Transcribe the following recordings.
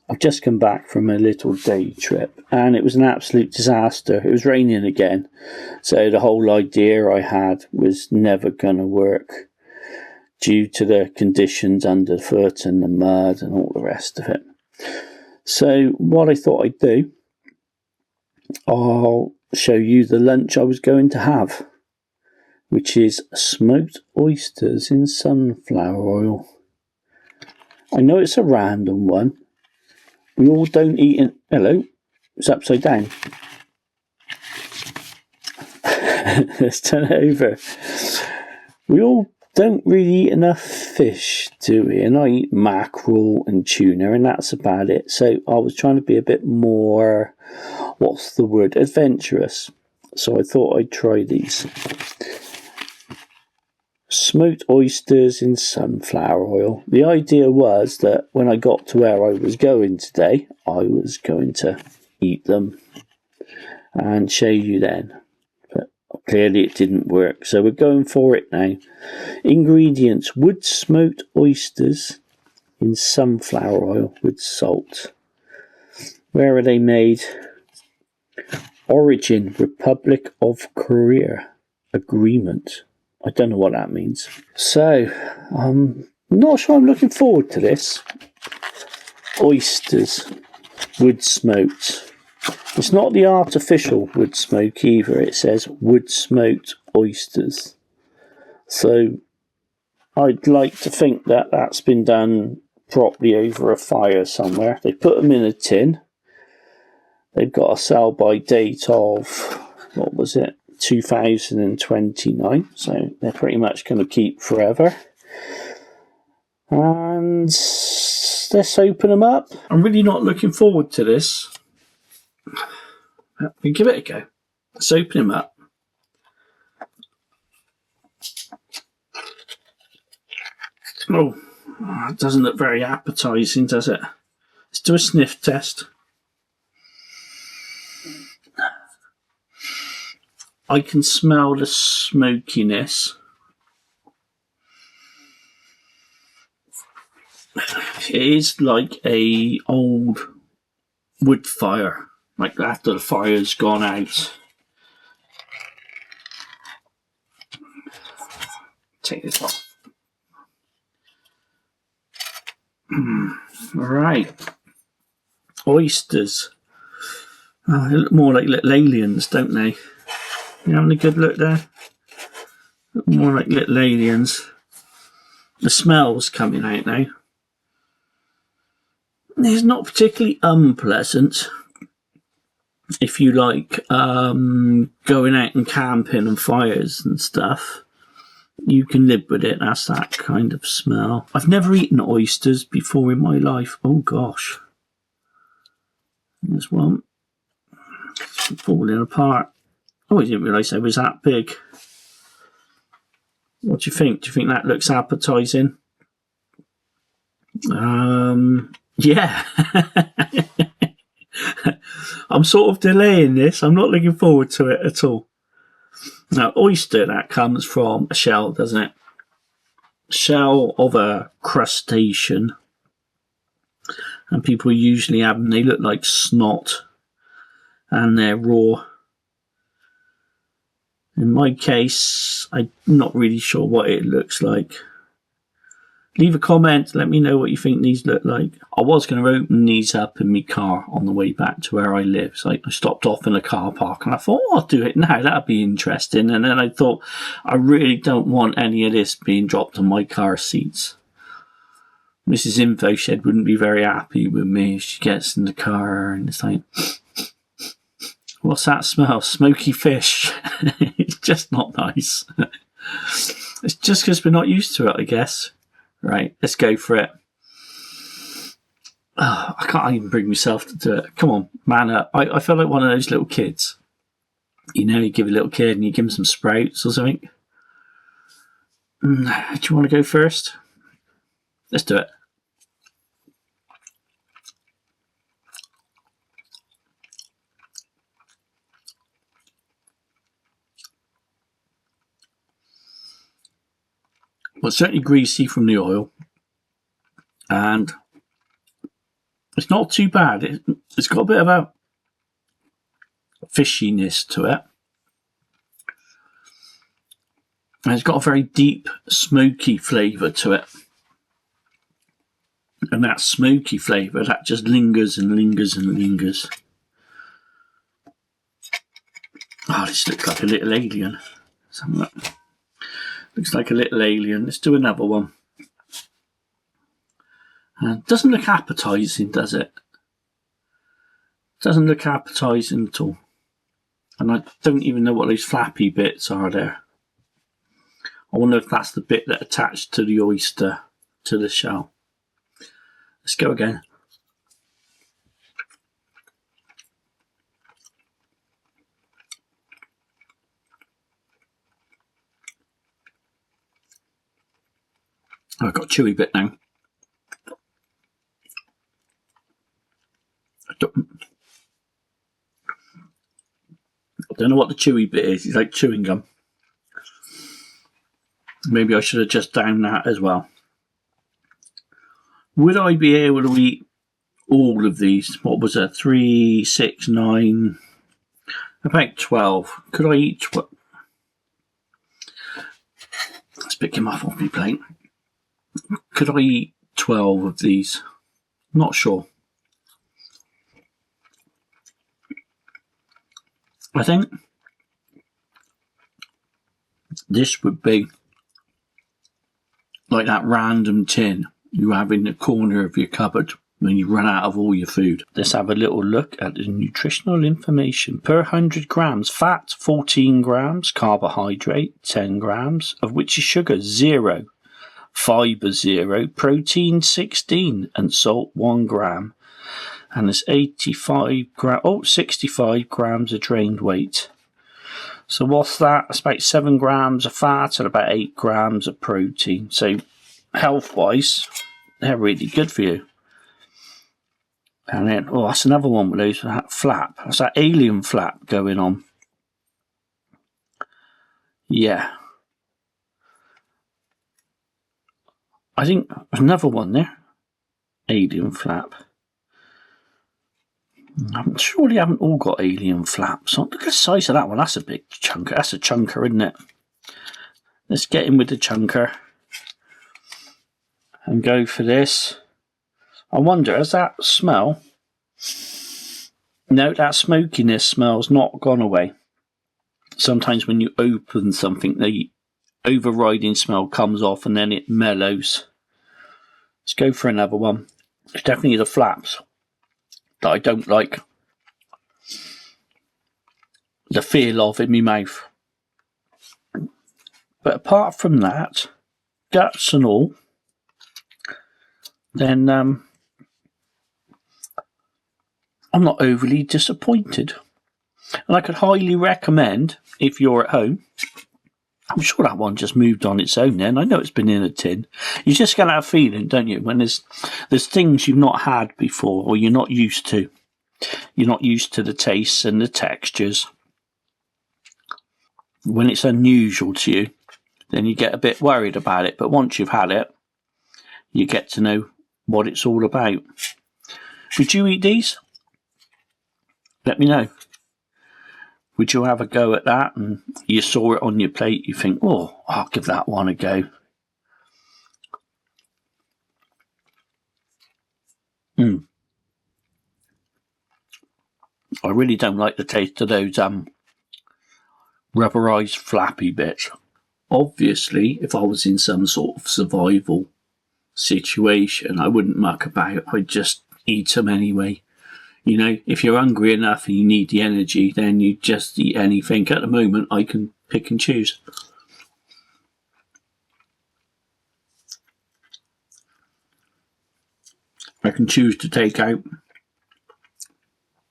I've just come back from a little day trip and it was an absolute disaster. It was raining again. So the whole idea I had was never going to work due to the conditions underfoot and the mud and all the rest of it. So what I thought I'd do, I'll show you the lunch I was going to have, which is smoked oysters in sunflower oil. I know it's a random one. We all don't eat it. Hello, it's upside down. Let's turn it over. We all don't really eat enough fish, do we? And I eat mackerel and tuna, and that's about it. So I was trying to be a bit more, what's the word, adventurous. So I thought I'd try these. Smoked oysters in sunflower oil. The idea was that when I got to where I was going today, I was going to eat them and show you then. But clearly it didn't work, so we're going for it now. Ingredients: wood smoked oysters in sunflower oil with salt. Where are they made? Origin: Republic of Korea. Agreement. I don't know what that means. So, I'm not sure I'm looking forward to this. Oysters, wood smoked. It's not the artificial wood smoke either. It says wood smoked oysters. So, I'd like to think that that's been done properly over a fire somewhere. They put them in a tin. They've got a sell by date of, what was it? 2029, so they're pretty much going to keep forever. And let's open them up. I'm really not looking forward to this. We give it a go. Let's open them up. Oh, it doesn't look very appetizing, does it? Let's do a sniff test. I can smell the smokiness. It is like a old wood fire, like after the fire's gone out. Take this off. Right. Oysters. Oh, they look more like little aliens, don't they? You having a good look there? Look more like little aliens. The smell's coming out now. It's not particularly unpleasant if you like going out and camping and fires and stuff. You can live with it. That's that kind of smell. I've never eaten oysters before in my life. Oh gosh. There's one. It's falling apart. Oh, I didn't realise they was that big. What do you think? Do you think that looks appetising? Yeah. I'm sort of delaying this. I'm not looking forward to it at all. Now, oyster, that comes from a shell, doesn't it? Shell of a crustacean. And people usually have them. They look like snot. And they're raw. In my case, I'm not really sure what it looks like. Leave a comment, let me know what you think these look like. I was going to open these up in my car on the way back to where I live. So I stopped off in a car park and I thought, oh, I'll do it now, that'd be interesting. And then I thought, I really don't want any of this being dropped on my car seats. Mrs. InfoZhed wouldn't be very happy with me if she gets in the car and it's like, what's that smell? Smoky fish. It's just not nice. It's just because we're not used to it, I guess. Right, let's go for it. Oh, I can't even bring myself to do it. Come on, man up. I feel like one of those little kids. You know, you give a little kid and you give him some sprouts or something. Do you want to go first? Let's do it. Well, it's certainly greasy from the oil, and It's not too bad. It's got a bit of a fishiness to it. And it's got a very deep, smoky flavour to it. And that smoky flavour, that just lingers and lingers and lingers. Oh, this looks like a little alien. Looks like a little alien. Let's do another one. Doesn't look appetising, does it? Doesn't look appetising at all. And I don't even know what those flappy bits are there. I wonder if that's the bit that attached to the oyster, to the shell. Let's go again. Oh, I've got a chewy bit now. I don't know what the chewy bit is. It's like chewing gum. Maybe I should have just downed that as well. Would I be able to eat all of these? What was it? 3, 6, 9, about 12. Could I eat 12? Let's pick him up off my plate. Could I eat 12 of these? Not sure. I think this would be like that random tin you have in the corner of your cupboard when you run out of all your food. Let's have a little look at the nutritional information. Per 100 grams, fat 14 grams, carbohydrate 10 grams, of which is sugar 0, fibre 0, protein 16, and salt 1 gram. And there's 65 grams of drained weight. So what's that? It's about 7 grams of fat and about 8 grams of protein. So health-wise, they're really good for you. And then, oh, that's another one with those, that flap. That's that alien flap going on. Yeah. I think there's another one there. Alien flap. Surely haven't all got alien flaps. Look at the size of that one. That's a big chunker. That's a chunker, isn't it? Let's get in with the chunker and go for this. I wonder, has that smell? No, that smokiness smell's not gone away. Sometimes when you open something, the overriding smell comes off and then it mellows. Let's go for another one. It's definitely the flaps that I don't like the feel of in my mouth. But apart from that, guts and all, then I'm not overly disappointed. And I could highly recommend, if you're at home, I'm sure that one just moved on its own then. I know it's been in a tin. You just get that feeling, don't you, when there's things you've not had before or you're not used to. You're not used to the tastes and the textures. When it's unusual to you, then you get a bit worried about it. But once you've had it, you get to know what it's all about. Would you eat these? Let me know. Would you have a go at that and you saw it on your plate, you think, oh, I'll give that one a go. I really don't like the taste of those rubberized flappy bits. Obviously, if I was in some sort of survival situation, I wouldn't muck about. I'd just eat them anyway. You know, if you're hungry enough and you need the energy, then you just eat anything. At the moment, I can pick and choose. I can choose to take out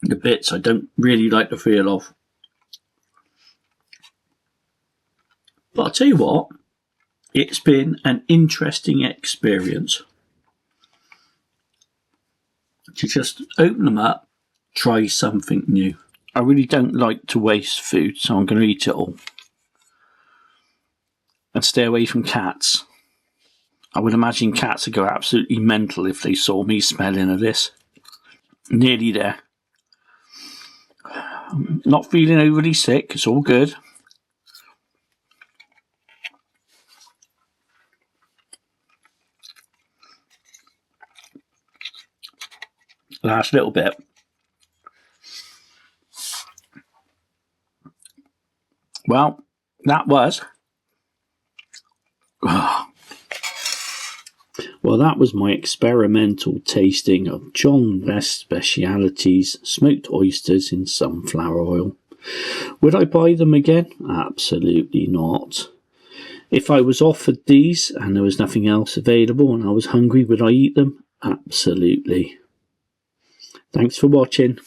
the bits I don't really like the feel of. But I'll tell you what, it's been an interesting experience to just open them up, try something new. I really don't like to waste food, so I'm going to eat it all. And stay away from cats. I would imagine cats would go absolutely mental if they saw me smelling of this. Nearly there. Not feeling overly sick, it's all good. Last little bit. Well, that was... Well, that was my experimental tasting of John Vest Specialities smoked oysters in sunflower oil. Would I buy them again? Absolutely not. If I was offered these and there was nothing else available and I was hungry, would I eat them? Absolutely. Thanks for watching.